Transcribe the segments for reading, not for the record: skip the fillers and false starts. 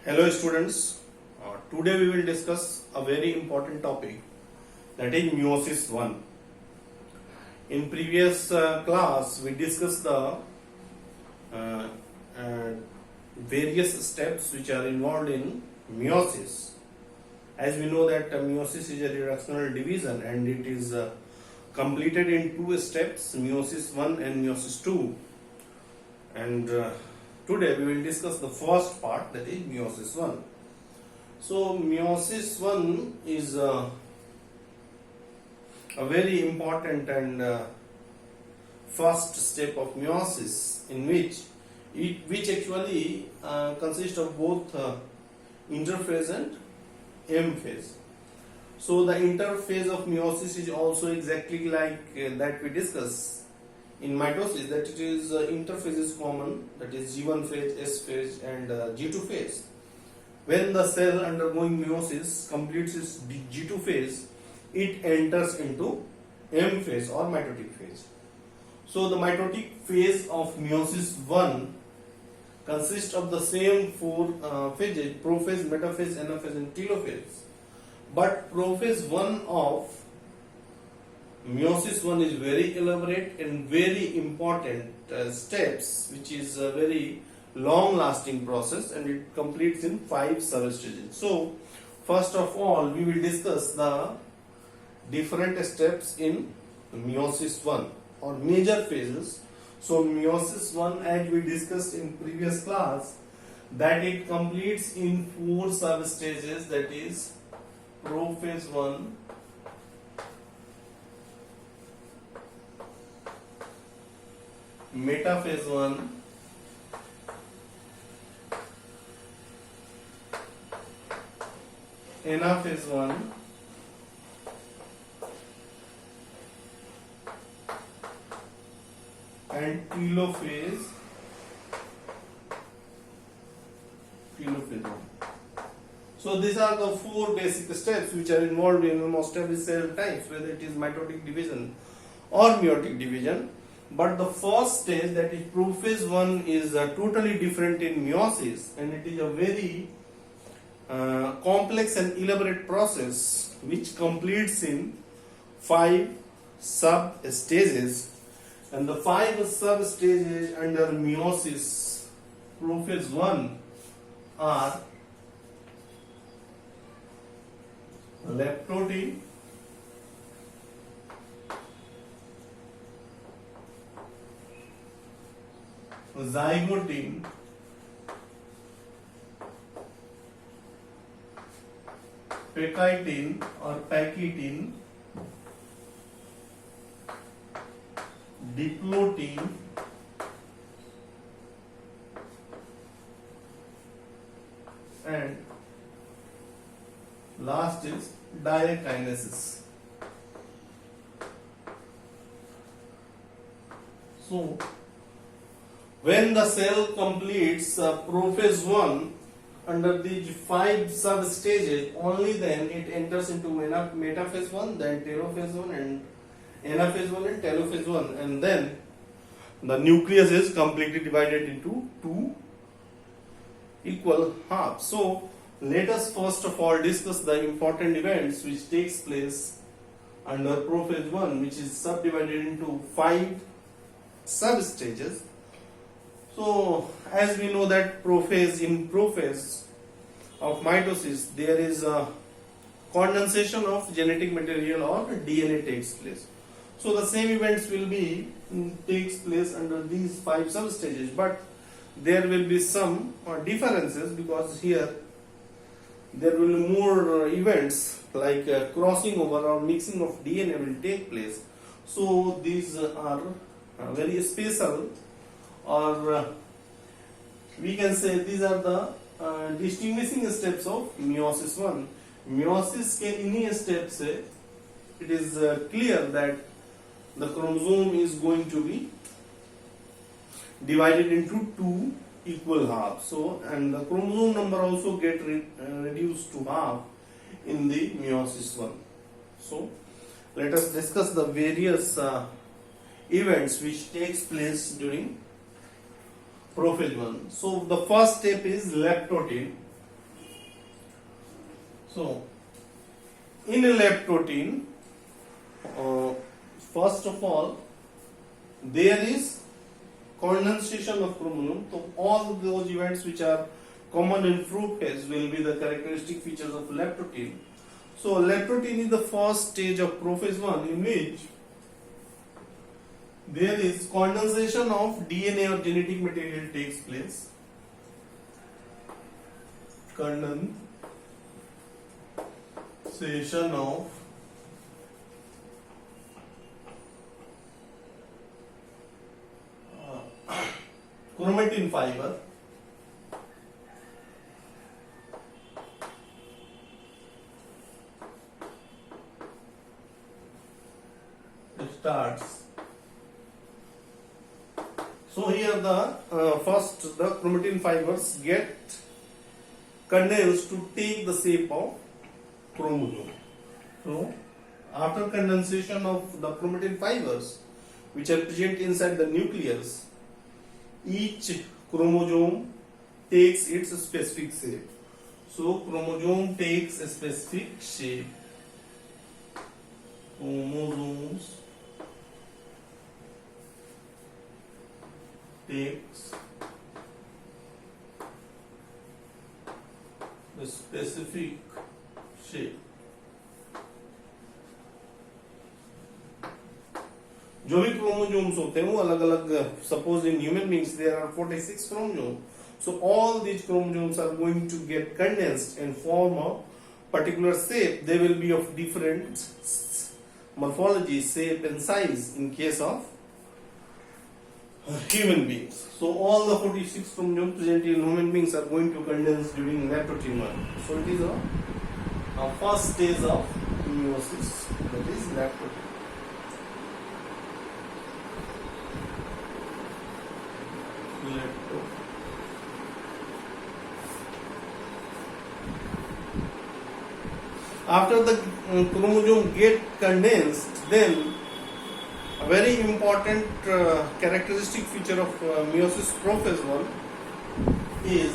Hello students, today we will discuss a very important topic, that is meiosis 1. In previous class we discussed the uh, uh, various steps which are involved in meiosis. As we know that meiosis is a reductional division and it is completed in two steps, meiosis 1 and meiosis 2. And today we will discuss the first part, that is meiosis 1. So meiosis 1 is a very important and first step of meiosis, in which actually consists of both interphase and M phase. So the interphase of meiosis is also exactly like that we discussed in mitosis, that it is interphase is common, that is G1 phase, S phase and G2 phase. When the cell undergoing meiosis completes its G2 phase, it enters into M phase or mitotic phase. So the mitotic phase of meiosis 1 consists of the same four phases: prophase, metaphase, anaphase and telophase. But prophase 1 of meiosis 1 is very elaborate and very important steps, which is a very long lasting process, and it completes in 5 substages. So first of all we will discuss the different steps in meiosis 1 or major phases. So meiosis 1, as we discussed in previous class, that it completes in 4 substages, that is prophase 1, metaphase 1, anaphase 1, and telophase 1. So these are the 4 basic steps which are involved in almost every cell types, whether it is mitotic division or meiotic division. But the first stage, that is prophase 1, is totally different in meiosis, and it is a very complex and elaborate process which completes in 5 sub stages. And the 5 sub stages under meiosis prophase 1 are leptotin, zygotin, pectitin or pakitin, diplotin, and last is diakinesis. So when the cell completes prophase 1 under these 5 sub stages, only then it enters into metaphase 1, then telophase 1 and anaphase 1 and telophase 1, and then the nucleus is completely divided into 2 equal halves. So let us first of all discuss the important events which takes place under prophase 1, which is subdivided into 5 sub stages. So as we know that in prophase of mitosis there is a condensation of genetic material or DNA takes place. So the same events will be takes place under these 5 sub stages, but there will be some differences, because here there will be more events like crossing over or mixing of DNA will take place. So these are very special, or we can say these are the distinguishing steps of meiosis 1. Meiosis के इन्हीं step से it is clear that the chromosome is going to be divided into 2 equal halves. So, and the chromosome number also get reduced to half in the meiosis 1. So let us discuss the various events which takes place during prophase 1. So the first step is leptotin. So, in a lab protein, first of all, there is condensation of chromosome. So, all those events which are common in fruit phase will be the characteristic features of lab protein. So, lab protein is the first stage of prophase 1 in which there is condensation of DNA or genetic material takes place. Condensation of chromatin fiber starts. So here the first the chromatin fibers get condensed to take the shape of chromosome. So after condensation of the chromatin fibers which are present inside the nucleus, each chromosome takes its specific shape. So chromosome takes a specific shape. Chromosomes takes the specific shape. जो भी chromosomes होते हैं वो अलग अलग, suppose in human beings there are 46 chromosome, so all these chromosomes are going to get condensed and form a particular shape. They will be of different morphology, shape and size in case of human beings. So all the 46 chromosomes present in human beings are going to condense during lab protein 1. So it is a first stage of meiosis, that is lab protein. After the chromosome get condensed, then a very important characteristic feature of meiosis prophase 1 is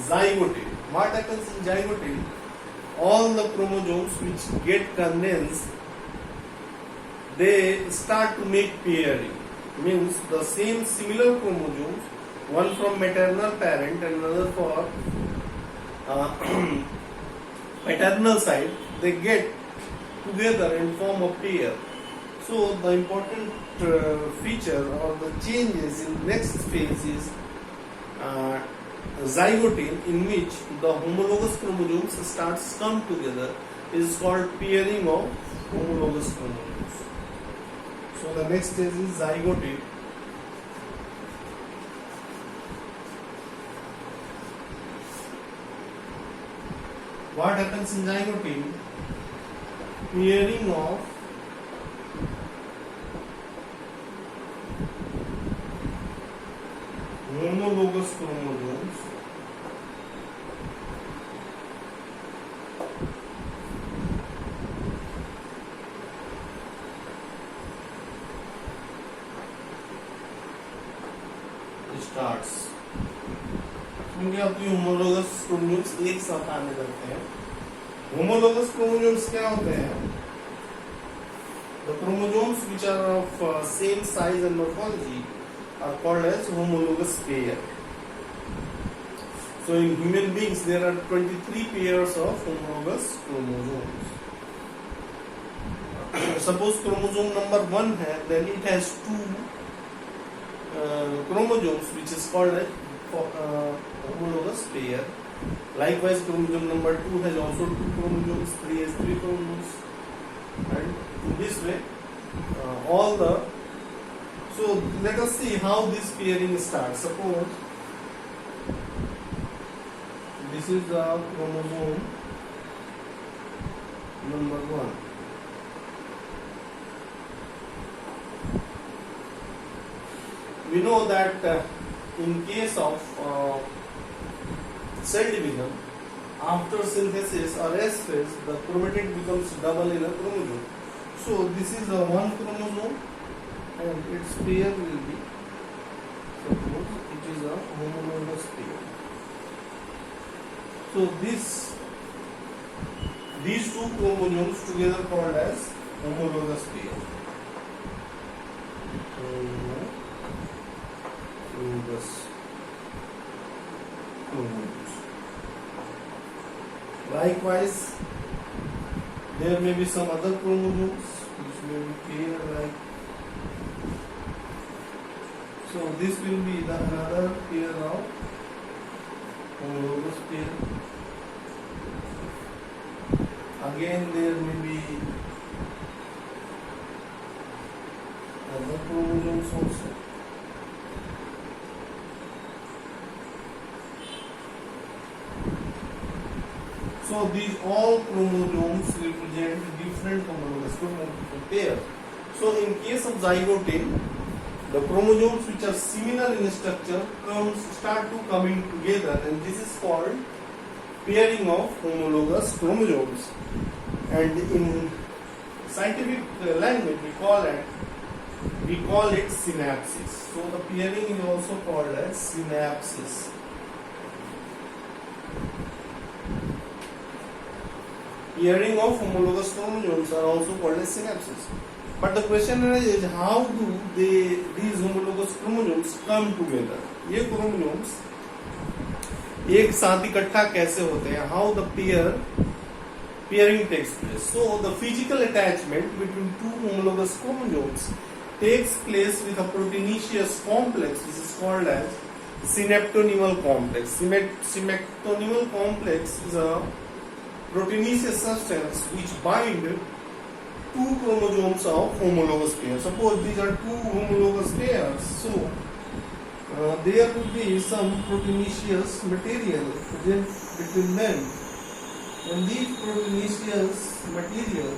zygote. What happens in zygote? All the chromosomes which get condensed, they start to make pairing. Means the same similar chromosomes, one from maternal parent and another for paternal side, they get together and form a pair. So the important feature or the changes in next phase is zygote, in which the homologous chromosomes starts come together, is called pairing of homologous chromosomes. So the next stage is zygote. What happens in zygote? Pairing of homologous chromosomes starts. क्योंकि आपकी homologous chromosomes एक साथ आने लगते हैं. Homologous chromosomes क्या होते हैं? The chromosomes which are of same size and morphology are called as homologous pair. So in human beings there are 23 pairs of homologous chromosomes. Suppose chromosome number 1 है, then it has two chromosomes which is called as homologous pair. Likewise chromosome number 2 has also two chromosomes, 3 has 3 chromosomes, and in this way all the. So let us see how this pairing starts. Suppose this is the chromosome number 1. We know that in case of cell division, after synthesis or S phase, the chromatin becomes double in a chromosome. So this is a one chromosome and its pair will be, suppose it is a homologous pair. So this these two chromosomes together called as homologous pair. Homologous chromosomes. Likewise, there may be some other chromosomes which may be pair like. So this will be another pair of homologous pair. Again, there may be other chromosomes also. So these all chromosomes represent different homologous pairs. So in case of zygote, the chromosomes which are similar in structure start to coming together, and this is called pairing of homologous chromosomes. And in scientific language we call it synapsis. So the pairing is also called as synapsis. Pairing of homologous chromosomes are also called as synapsis. But the question is, how do these homologous chromosomes come together? ये chromosomes एक साथ इकट्ठा कैसे होते हैं? How the pairing takes place? So the physical attachment between two homologous chromosomes takes place with a proteinaceous complex, which is called as synaptonymal complex. Synaptonymal complex is a proteinaceous substance which bind two chromosomes of homologous pairs. Suppose these are two homologous pairs, so there will be some proteinaceous material present between them, and this proteinaceous material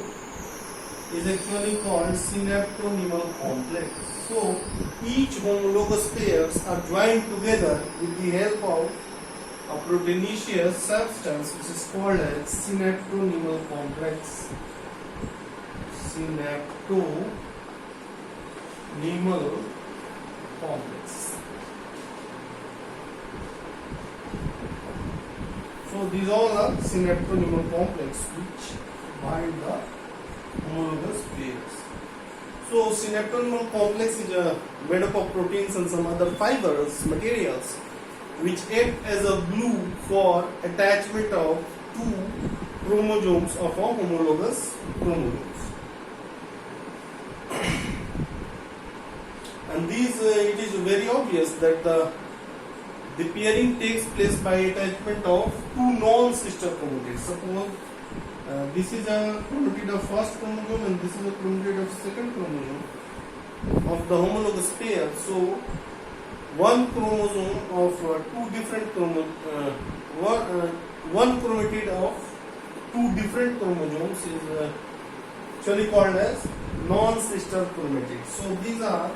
is actually called synaptonymal complex. So each homologous pairs are joined together with the help of a proteinaceous substance which is called as synaptonymal complex. Synaptonymal complex. So these all are synaptonymal complex which bind the homologous pairs. So synaptonymal complex is made up of proteins and some other fibers, materials, which act as a glue for attachment of two chromosomes of a homologous chromosomes. And these, it is very obvious that the pairing takes place by attachment of two non-sister chromatids. Suppose this is a chromatid of first chromosome and this is a chromatid of second chromosome of the homologous pair. So one chromosome of two different one chromatid of two different chromosomes is actually called as non-sister chromatids. So these are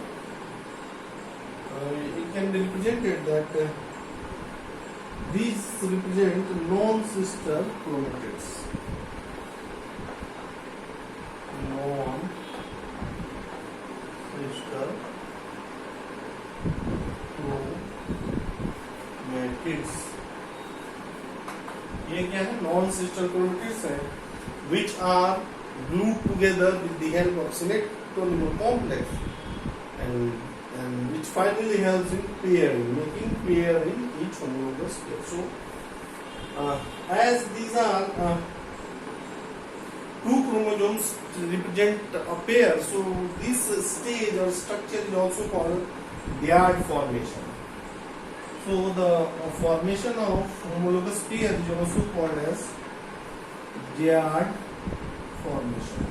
it can be represented that these represent non-sister chromatids. Non-sister chromatids. ये क्या है? Non-sister chromatids है, which are glued together with the help of synaptonymal complex, and which finally helps in pairing, making pair in each homologous pair. So, as these are two chromosomes represent a pair, so this stage or structure is also called dyad formation. So the formation of homologous pair is also called as dyad formation.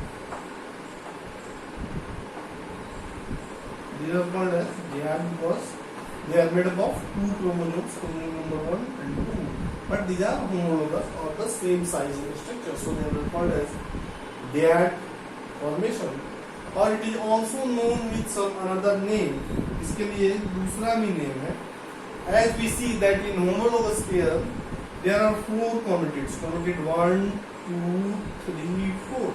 These are called as dyad because they are made up of two chromosomes, chromosome number 1 and 2, but these are homologous or the same size and structure, so they are called as dyad formation. और it is also known with some another name. इसके लिए दूसरा भी name है. As we see that in homologous pair there are four chromatids, chromatid 1, 2, 3, 4.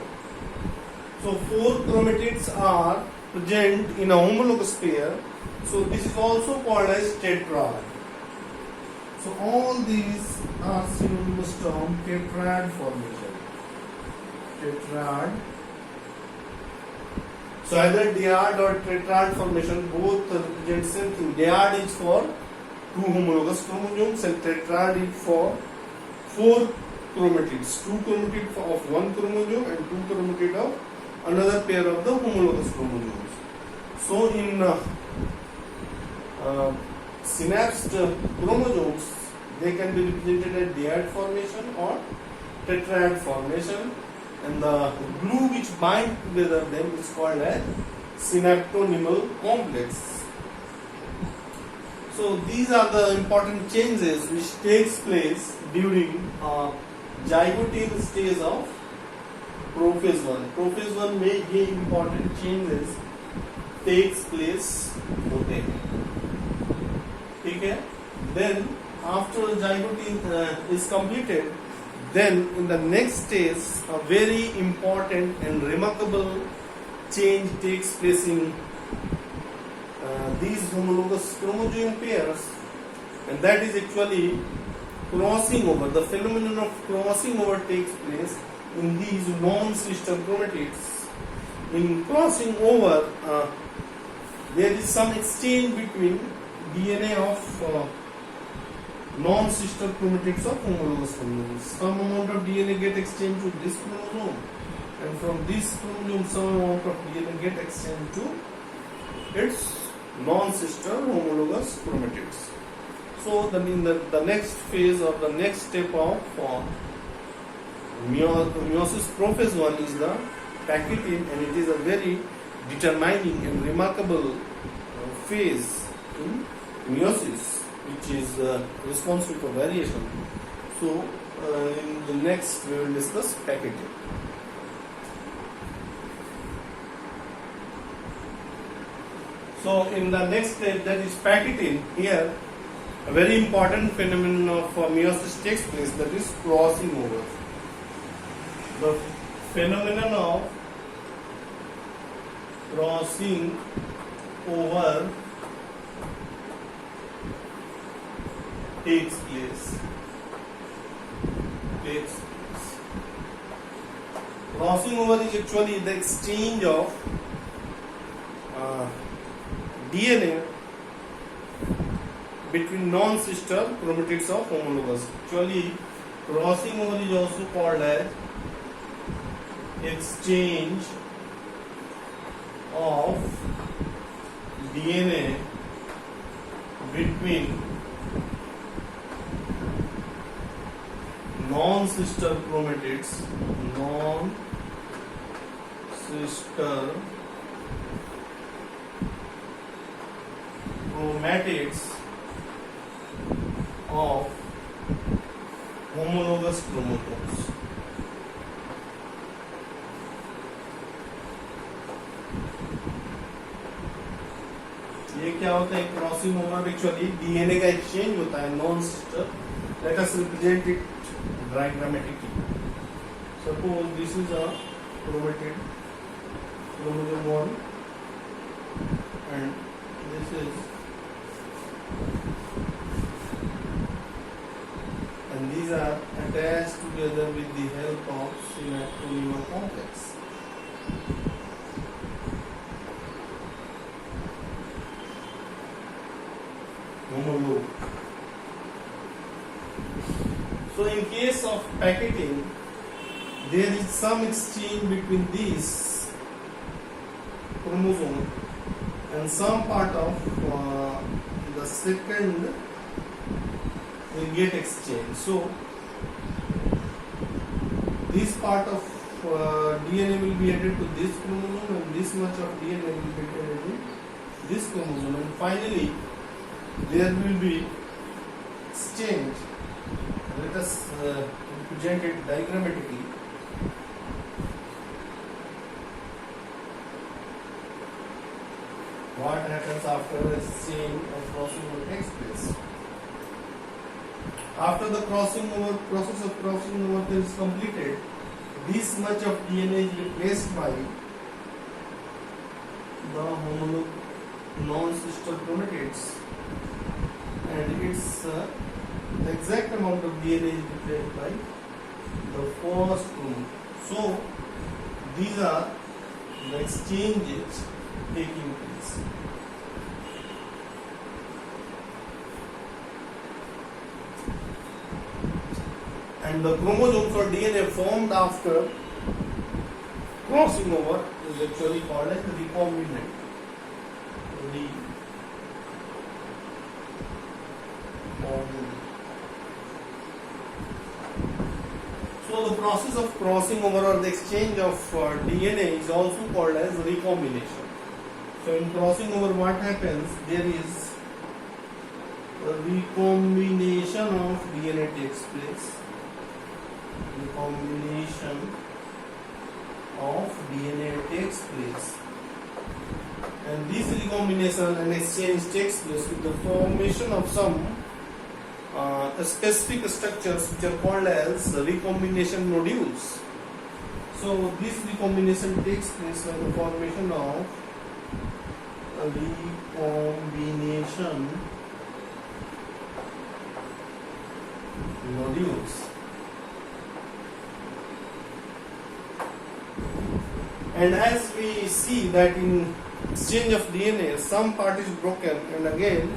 So four chromatids are present in a homologous pair. So this is also called as tetrad. So all these are synonymous term tetrad formation. tetrad. So either diad or tetrad formation both represent same thing. Diad is for two homologous chromosomes and tetrad is for four chromatids. Two chromatids of one chromosome and two chromatids of another pair of the homologous chromosomes. So in synapsed chromosomes, they can be represented as diad formation or tetrad formation, and the glue which bind together them is called as synaptonymal complex. So these are the important changes which takes place during zygote stage of prophase 1. Prophase 1 में ये important changes takes place होते हैं, ठीक है. Then after zygote is completed, then in the next stage a very important and remarkable change takes place in these homologous chromosome pairs, and that is actually crossing over. The phenomenon of crossing over takes place in these non-sister chromatids. In crossing over, there is some exchange between DNA of non-sister chromatids of homologous chromosomes. Some amount of DNA get exchanged to this chromosome, and from this chromosome some amount of DNA get exchanged to its non-sister homologous chromatids. So in the next phase or the next step of meiosis prophase 1 is the packeting, and it is a very determining and remarkable phase in meiosis, which is responsible for variation. So in the next we will discuss packeting. So in the next step, that is packeting, here a very important phenomenon of meiosis takes place, that is crossing over. The phenomenon of crossing over takes place. Crossing over is actually the exchange of DNA between non-sister chromatids of homologous. Actually, crossing over is also called as exchange of DNA between non-sister chromatids, of homologous chromosomes. ये क्या होता है? Crossing over actually DNA का exchange होता है non sister. Let us represent it diagrammatically. Suppose this is a chromatid, chromosome 1, and this is, and these are attached together with the help of synaptonymal complex. Homologue. So in case of packeting, there is some exchange between these chromosomes and some part of the second will get exchanged. So this part of DNA will be added to this chromosome, and this much of DNA will be added to this chromosome, and finally there will be exchange. Let us represent it diagrammatically. What happens after a exchange of crossing over takes place? After the process of crossing over is completed, this much of DNA is replaced by the homologous non-sister chromatids, and its the exact amount of DNA is replaced by the first chromosome. So these are the exchanges taking place. And the chromosomes or DNA formed after crossing over is actually called as recombinant. So the process of crossing over or the exchange of DNA is also called as recombination. So in crossing over, what happens? There is a recombination of DNA takes place. Recombination of DNA takes place. And this recombination and exchange takes place with the formation of some specific structures which are called as recombination nodules. So this recombination takes place by the formation of recombination nodules. And as we see that in exchange of DNA, some part is broken and again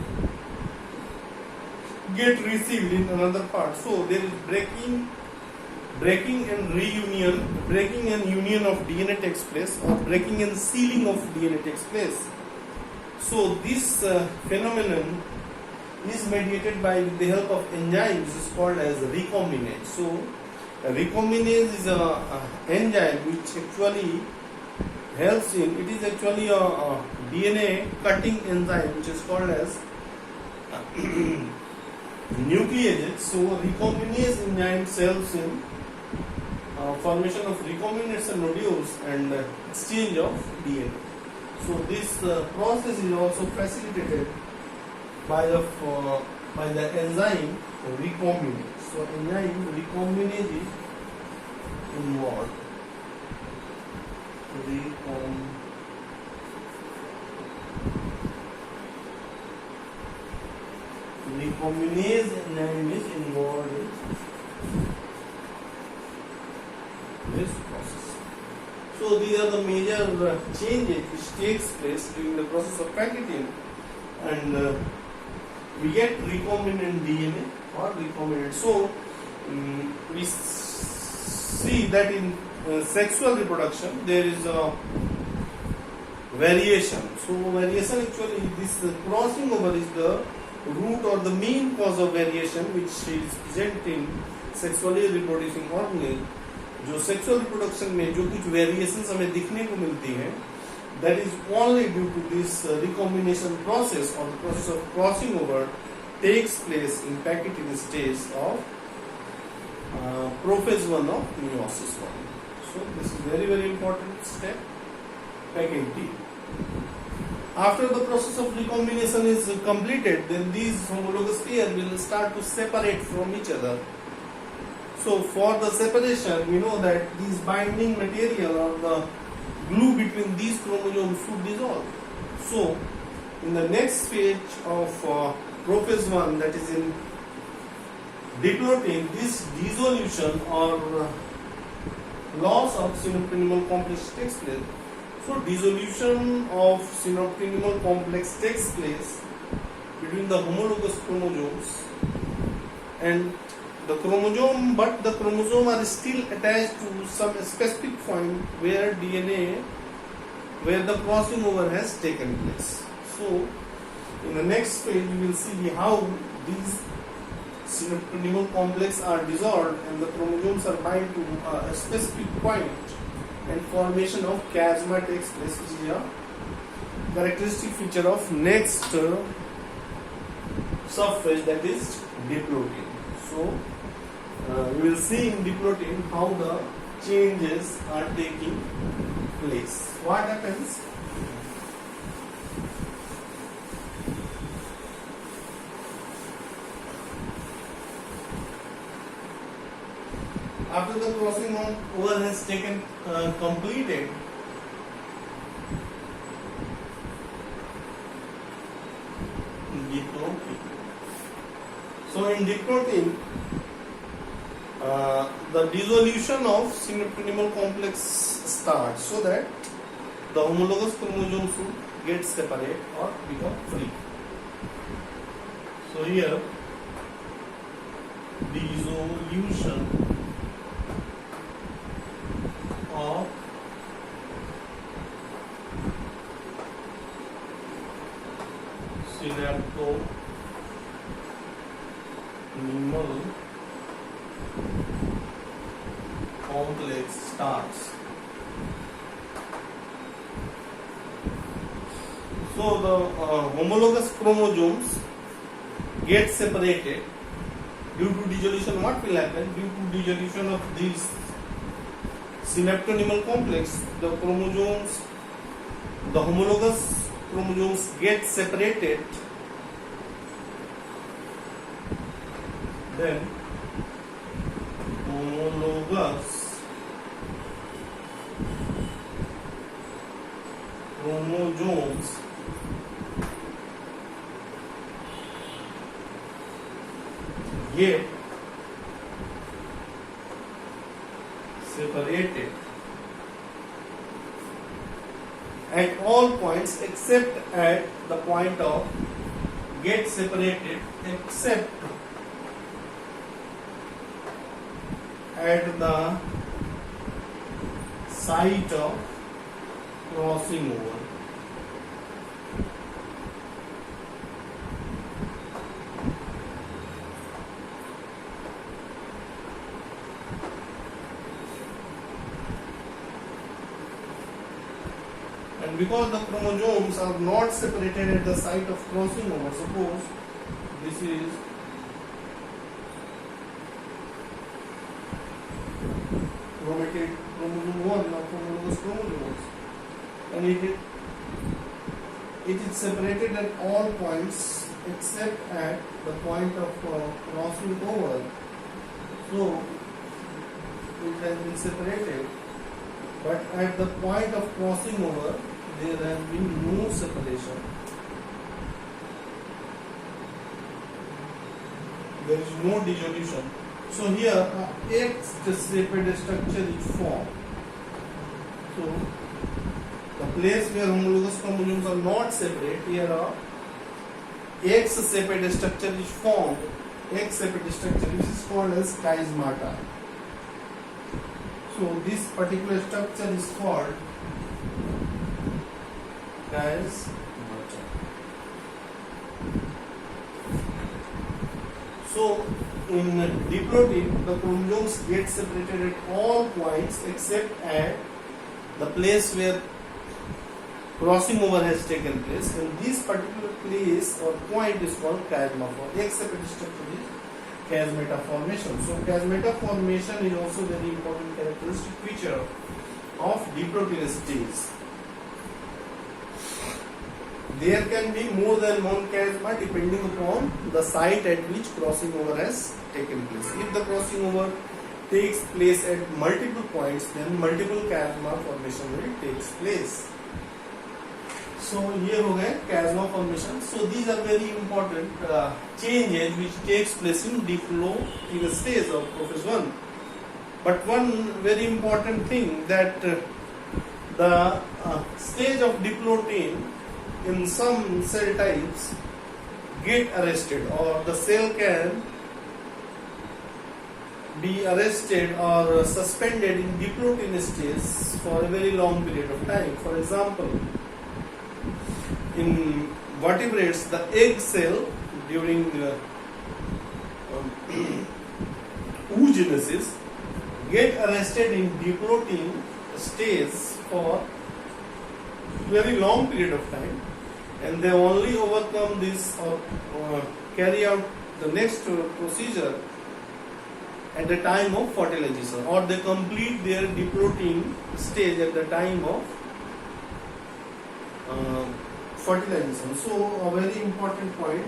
get received in another part. So there is breaking and reunion, breaking and union of DNA takes place, or breaking and sealing of DNA takes place. So this phenomenon is mediated by the help of enzyme which is called as recombinase. So a recombinase is a enzyme which actually helps in, it is actually a DNA cutting enzyme which is called as nucleases. So recombinase enzyme helps in formation of recombination nodules and exchange of DNA. So this process is also facilitated by the enzyme recombinase. So enzyme recombinase is involved. Recombinase enzyme is involved in this process. So these are the major changes which takes place during the process of packaging, and we get recombinant DNA or recombinant. So we see that in sexual reproduction there is a variation. So variation, actually this crossing over is the root or the main cause of variation which is present in sexually reproducing organism. जो sexual reproduction में जो कुछ variations हमें दिखने को मिलती हैं, that is only due to this recombination process or the process of crossing over takes place in packaging stage of prophase 1 of meiosis 1. So this is very important step, packing T. After the process of recombination is completed, then these homologous pair will start to separate from each other. So for the separation, we know that these binding material or the glue between these chromosomes should dissolve. So in the next stage of prophase 1, that is in diplotin, this dissolution or loss of synaptonemal complex takes place. So dissolution of synaptonemal complex takes place between the homologous chromosomes and the chromosome, but the chromosome are still attached to some specific point where the crossing over has taken place. So in the next page we will see how these synaptonemal complex are dissolved and the chromosomes are bound to a specific point and formation of chiasma takes place, which is a characteristic feature of next subphase, that is diplotin. So we will see in diplotin how the changes are taking place. What happens? After the crossing over has taken completed, diplotin. So in diplotin, the dissolution of synaptonymal complex starts, so that the homologous chromosomes should get separate or become free. So here, dissolution of synaptonymal complex starts. So the homologous chromosomes get separated due to dissolution. What will happen? Due to dissolution of this synaptonymal complex, the homologous chromosomes get separated. Then homologous chromosomes get separated at all points except at the point of get separated except at the site of crossing over. And because the chromosomes are not separated at the site of crossing over, suppose this is chromated chromosome 1 of homologous chromosomes, and it is separated at all points except at the point of crossing over. So it has been separated, but at the point of crossing over there has been no separation. There is no dissolution. So here X-shaped structure is formed. So the place where homologous chromosomes are not separate, here a X-shaped structure is formed. X-shaped structure, which is called as chiasmata. So this particular structure is called chiasmata. So in diplotin, the chromosomes get separated at all points except at the place where crossing over has taken place, and this particular place or point is called chiasma. For X-shaped structure is chiasmata formation. So chiasmata formation is also very important characteristic feature of diplotin stage. There can be more than one chiasma depending upon the site at which crossing over has taken place. If the crossing over takes place at multiple points, then multiple chiasma formation will take place. So here हो गए chiasma formation. So these are very important changes which takes place in diplotin stage of Prophase 1. But one very important thing that the stage of diplotin in some cell types get arrested, or the cell can be arrested or suspended in diplotin stage for a very long period of time. For example, in vertebrates, the egg cell during oogenesis get arrested in diplotin stage for very long period of time, and they only overcome this or carry out the next procedure at the time of fertilization, or they complete their diplotin stage at the time of fertilization. So a very important point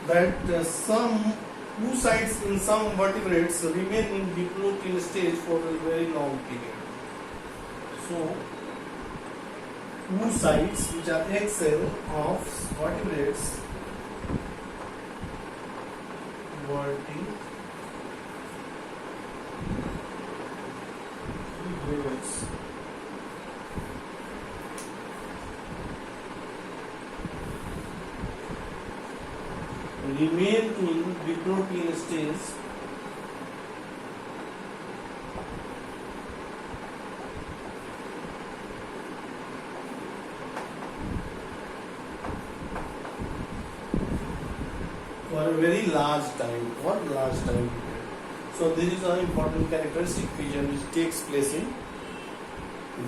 that some oocytes in some vertebrates remain in diplotin stage for a very long period. So oocytes, which are egg cell of vertebrates, remain in diprotein stage for a very large time. What large time period? So this is an important characteristic feature which takes place in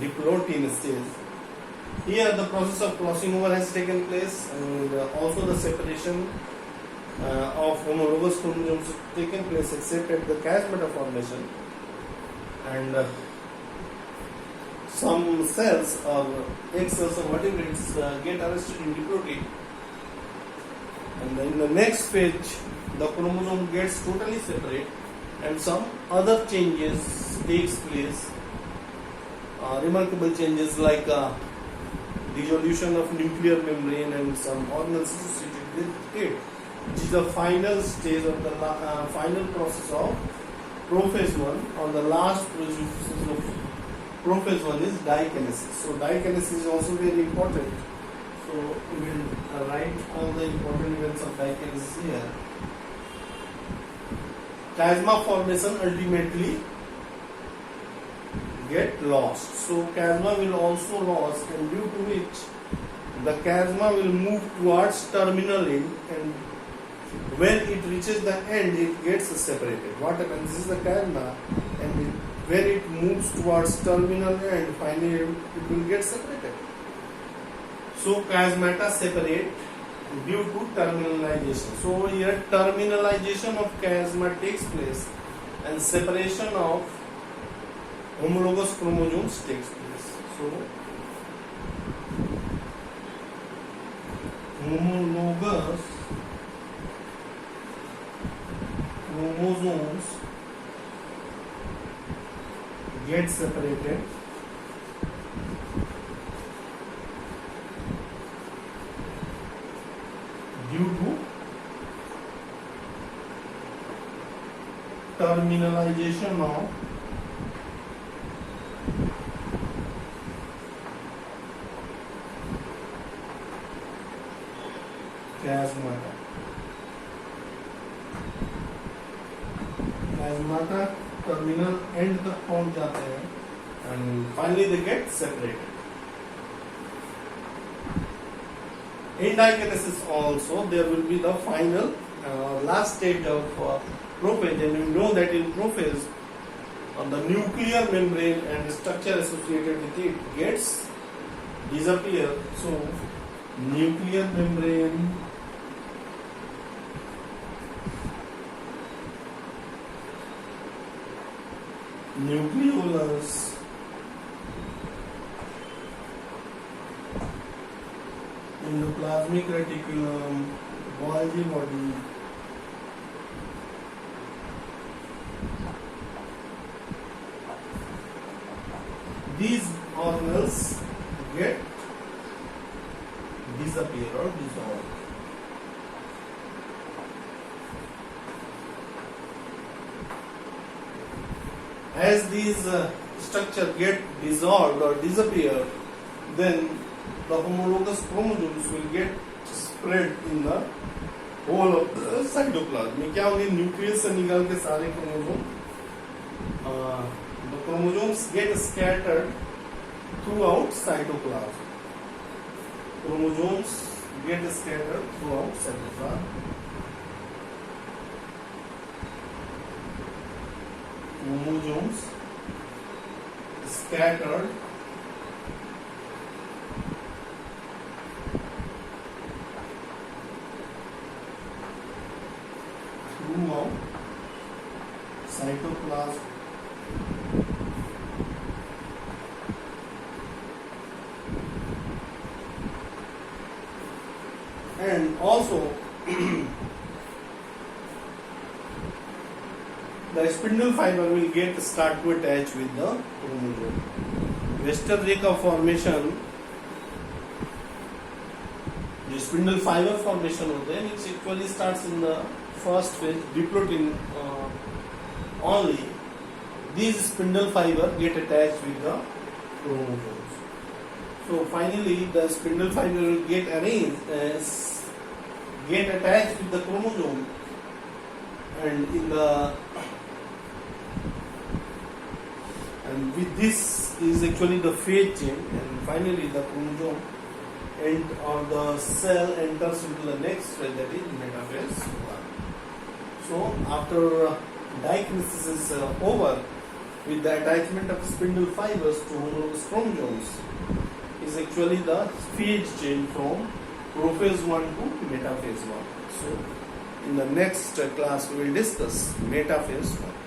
diprotein stage. Here the process of crossing over has taken place, and also the separation of homologous chromosomes has taken place except at the chiasmata formation, and some cells or egg cells or vertebrates get arrested in diprotein, and then in the next stage the chromosome gets totally separate and some other changes takes place, remarkable changes like dissolution of nuclear membrane and some organelles associated with it, which is the final stage of the final process of prophase 1, or the last process of prophase 1 is dikinesis. So dikinesis is also very important. So we will write all the important events of dikinesis here. Chiasma formation ultimately get lost. So chiasma will also lost, and due to which the chiasma will move towards terminal end, and when it reaches the end it gets separated. What happens? This is the chiasma, and when it moves towards terminal end, finally it will get separated. So chiasmata separate due to terminalization. So here terminalization of chiasma takes place and separation of homologous chromosomes takes place. So homologous chromosomes get separated due to terminalization of chiasmata. Chiasmata terminal end तक पहुंच जाते हैं, and finally they get separated. In dikinesis also there will be the final last stage of prophase, and you know that in prophase the nuclear membrane and structure associated with it gets disappear. So nuclear membrane, nucleolus, endoplasmic reticulum, Golgi body, these organelles get disappear or dissolve. As these structure get dissolved or disappear, then the homologous chromosomes will get spread in the whole of the cytoplasm. में क्या होंगे? Nucleus से निकल के सारे chromosome, the chromosomes get scattered throughout cytoplasm. Chromosomes get scattered throughout cytoplasm. Chromosomes scattered throughout cytoplasm. And also the spindle fiber will get start to attach with the chromosome. Westerrecha formation, जो spindle fiber formation होते हैं, which actually starts in the first phase, diprotein only. These spindle fiber get attached with the chromosomes. So finally, the spindle fiber will get arranged as get attached with the chromosome, and with this is actually the phase change, and finally the chromosome or the cell enters into the next phase, that is metaphase 1. So after dikinesis is over, with the attachment of spindle fibers to homologous chromosomes, is actually the phase change from prophase 1 to metaphase 1. So in the next class we will discuss metaphase 1.